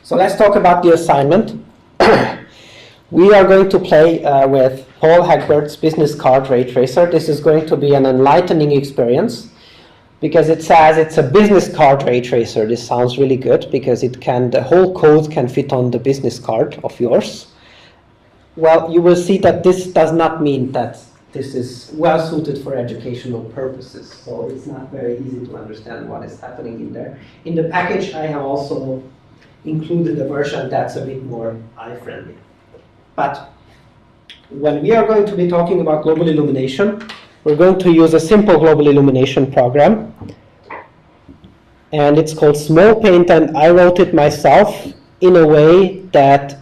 So let's talk about the assignment. We are going to play with Paul Hagbert's business card ray tracer. This is going to be an enlightening experience because it says it's a business card ray tracer. This sounds really good because the whole code can fit on the business card of yours. Well, you will see that this does not mean that this is well suited for educational purposes. So it's not very easy to understand what is happening in there. In the package, I have also included a version that's a bit more eye-friendly. But when we are going to be talking about global illumination, we're going to use a simple global illumination program. And it's called Small Paint, and I wrote it myself in a way that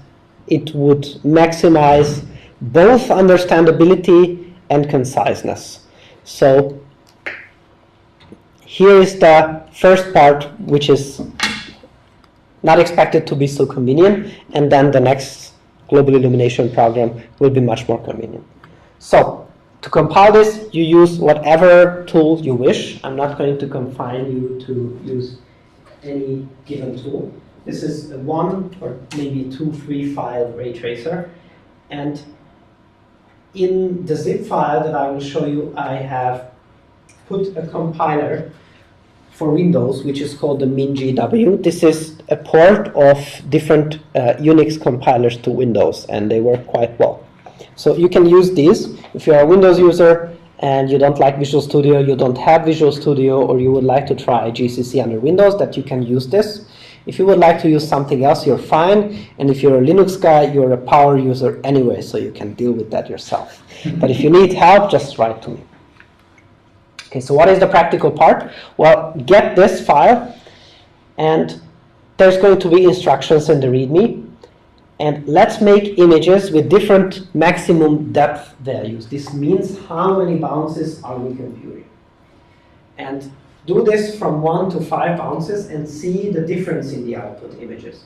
it would maximize both understandability and conciseness. So here is the first part, which is not expected to be so convenient, and then the next global illumination program will be much more convenient. So to compile this, you use whatever tool you wish. I'm not going to confine you to use any given tool. This is a 1 or maybe 2-3 file ray tracer. And in the zip file that I will show you, I have put a compiler for Windows, which is called the MinGW. This is a port of different Unix compilers to Windows, and they work quite well. So you can use these. If you're a Windows user and you don't like Visual Studio, you don't have Visual Studio, or you would like to try GCC under Windows, that you can use this. If you would like to use something else, you're fine. And if you're a Linux guy, you're a power user anyway, so you can deal with that yourself. But if you need help, just write to me. Okay, so what is the practical part? Well, get this file, and there's going to be instructions in the README. And let's make images with different maximum depth values. This means how many bounces are we computing. And do this from 1 to 5 bounces and see the difference in the output images.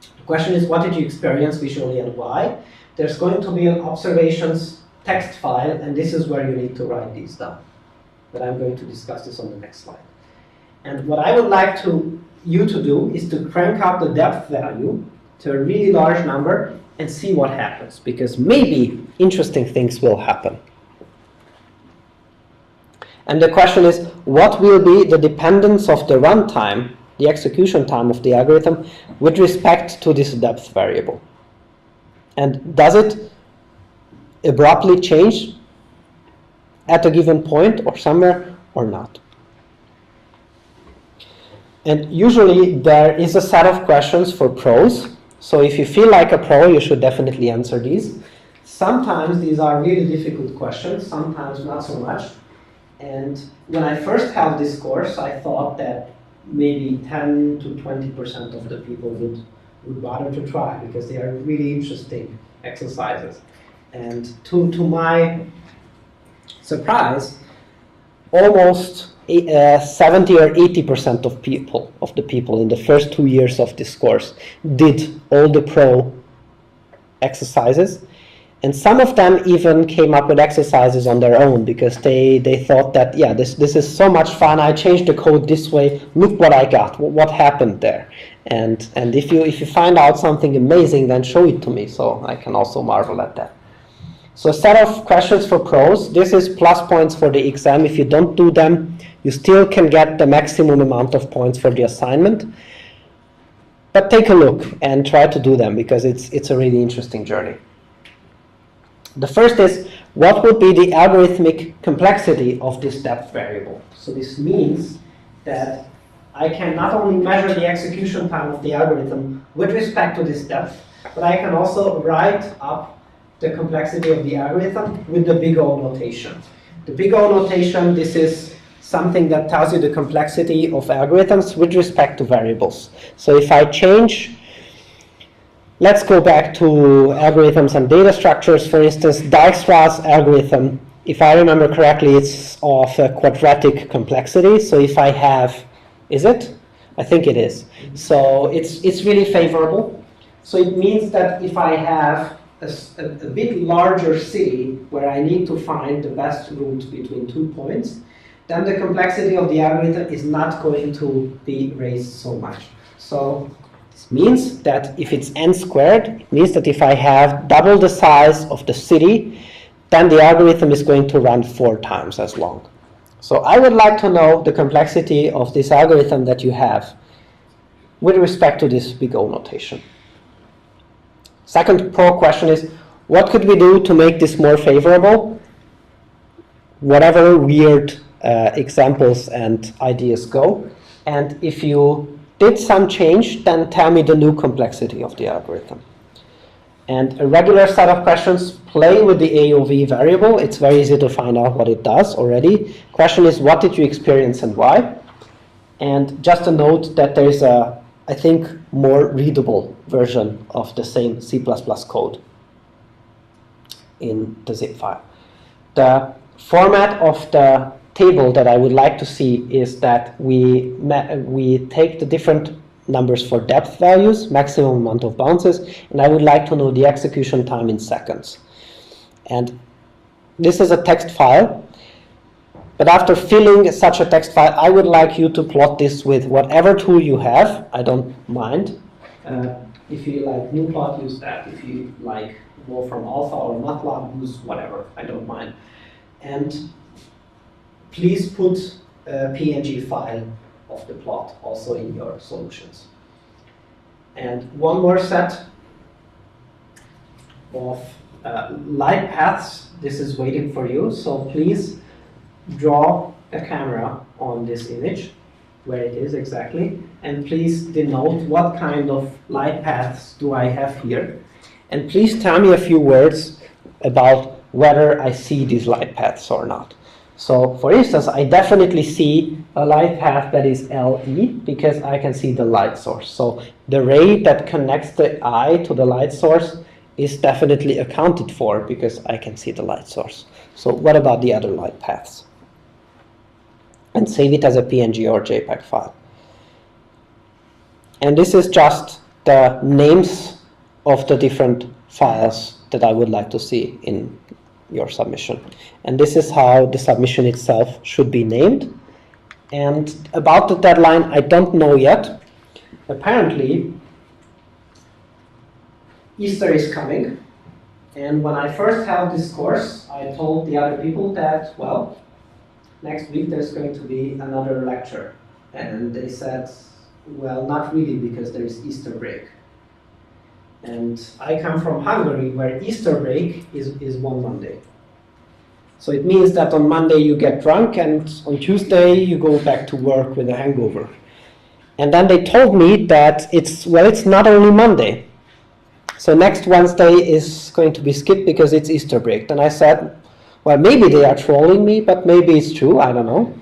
The question is, what did you experience visually and why? There's going to be an observations text file, and this is where you need to write these down. But I'm going to discuss this on the next slide. And what I would like you to do is to crank up the depth value to a really large number and see what happens, because maybe interesting things will happen. And the question is, what will be the dependence of the runtime, the execution time of the algorithm, with respect to this depth variable? And does it abruptly change at a given point or somewhere or not? And usually there is a set of questions for pros. So if you feel like a pro, you should definitely answer these. Sometimes these are really difficult questions, sometimes not so much. And when I first held this course, I thought that maybe 10 to 20% of the people would bother to try, because they are really interesting exercises. And to my surprise, almost 70 or 80% of the people in the first 2 years of this course did all the pro exercises. And some of them even came up with exercises on their own, because they thought that, yeah, this is so much fun. I changed the code this way. Look what I got. What happened there? And if you find out something amazing, then show it to me, so I can also marvel at that. So a set of questions for pros. This is plus points for the exam. If you don't do them, you still can get the maximum amount of points for the assignment. But take a look and try to do them, because it's a really interesting journey. The first is, what would be the algorithmic complexity of this depth variable? So this means that I can not only measure the execution time of the algorithm with respect to this depth, but I can also write up the complexity of the algorithm with the big O notation. The big O notation, this is something that tells you the complexity of algorithms with respect to variables. So if I change, let's go back to algorithms and data structures. For instance, Dijkstra's algorithm, if I remember correctly, it's of a quadratic complexity. So if I have, is it? I think it is. So it's really favorable. So it means that if I have a bit larger city where I need to find the best route between 2 points, then the complexity of the algorithm is not going to be raised so much. So this means that if it's n squared, it means that if I have double the size of the city, then the algorithm is going to run 4 times as long. So I would like to know the complexity of this algorithm that you have with respect to this big O notation. Second pro question is, what could we do to make this more favorable? Whatever weird examples and ideas go. And if you did some change, then tell me the new complexity of the algorithm. And a regular set of questions play with the AOV variable. It's very easy to find out what it does already. Question is, what did you experience and why? And just a note that there is a, I think, more readable version of the same C++ code in the zip file. The format of the table that I would like to see is that we take the different numbers for depth values, maximum amount of bounces, and I would like to know the execution time in seconds. And this is a text file, but after filling such a text file, I would like you to plot this with whatever tool you have. I don't mind. If you like NumPlot, use that. If you like Wolfram Alpha or MATLAB, use whatever. I don't mind. And please put a PNG file of the plot also in your solutions. And one more set of light paths. This is waiting for you. So please draw a camera on this image, where it is exactly, and please denote what kind of light paths do I have here. And please tell me a few words about whether I see these light paths or not. So, for instance, I definitely see a light path that is LE because I can see the light source. So the ray that connects the eye to the light source is definitely accounted for because I can see the light source. So what about the other light paths? And save it as a PNG or JPEG file. And this is just the names of the different files that I would like to see in your submission. And this is how the submission itself should be named. And about the deadline, I don't know yet. Apparently, Easter is coming. And when I first held this course, I told the other people that, well, next week there's going to be another lecture. And they said, well, not really, because there is Easter break. And I come from Hungary, where Easter break is one Monday. So it means that on Monday you get drunk, and on Tuesday you go back to work with a hangover. And then they told me that it's not only Monday. So next Wednesday is going to be skipped because it's Easter break. Then I said, well, maybe they are trolling me, but maybe it's true, I don't know.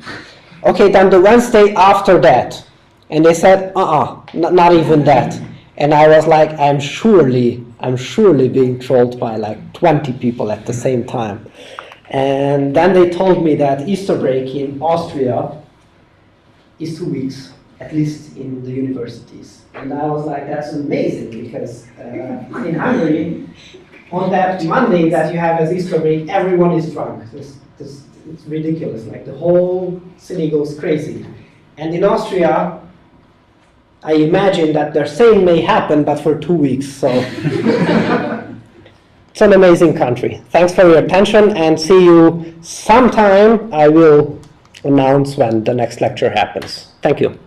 Okay, then the Wednesday after that. And they said, not even that. And I was like, I'm surely being trolled by like 20 people at the same time. And then they told me that Easter break in Austria is 2 weeks, at least in the universities. And I was like, that's amazing, because in Hungary, on that Monday that you have as Easter break, everyone is drunk. It's ridiculous, like the whole city goes crazy. And in Austria, I imagine that the same may happen, but for 2 weeks. So it's an amazing country. Thanks for your attention, and see you sometime. I will announce when the next lecture happens. Thank you.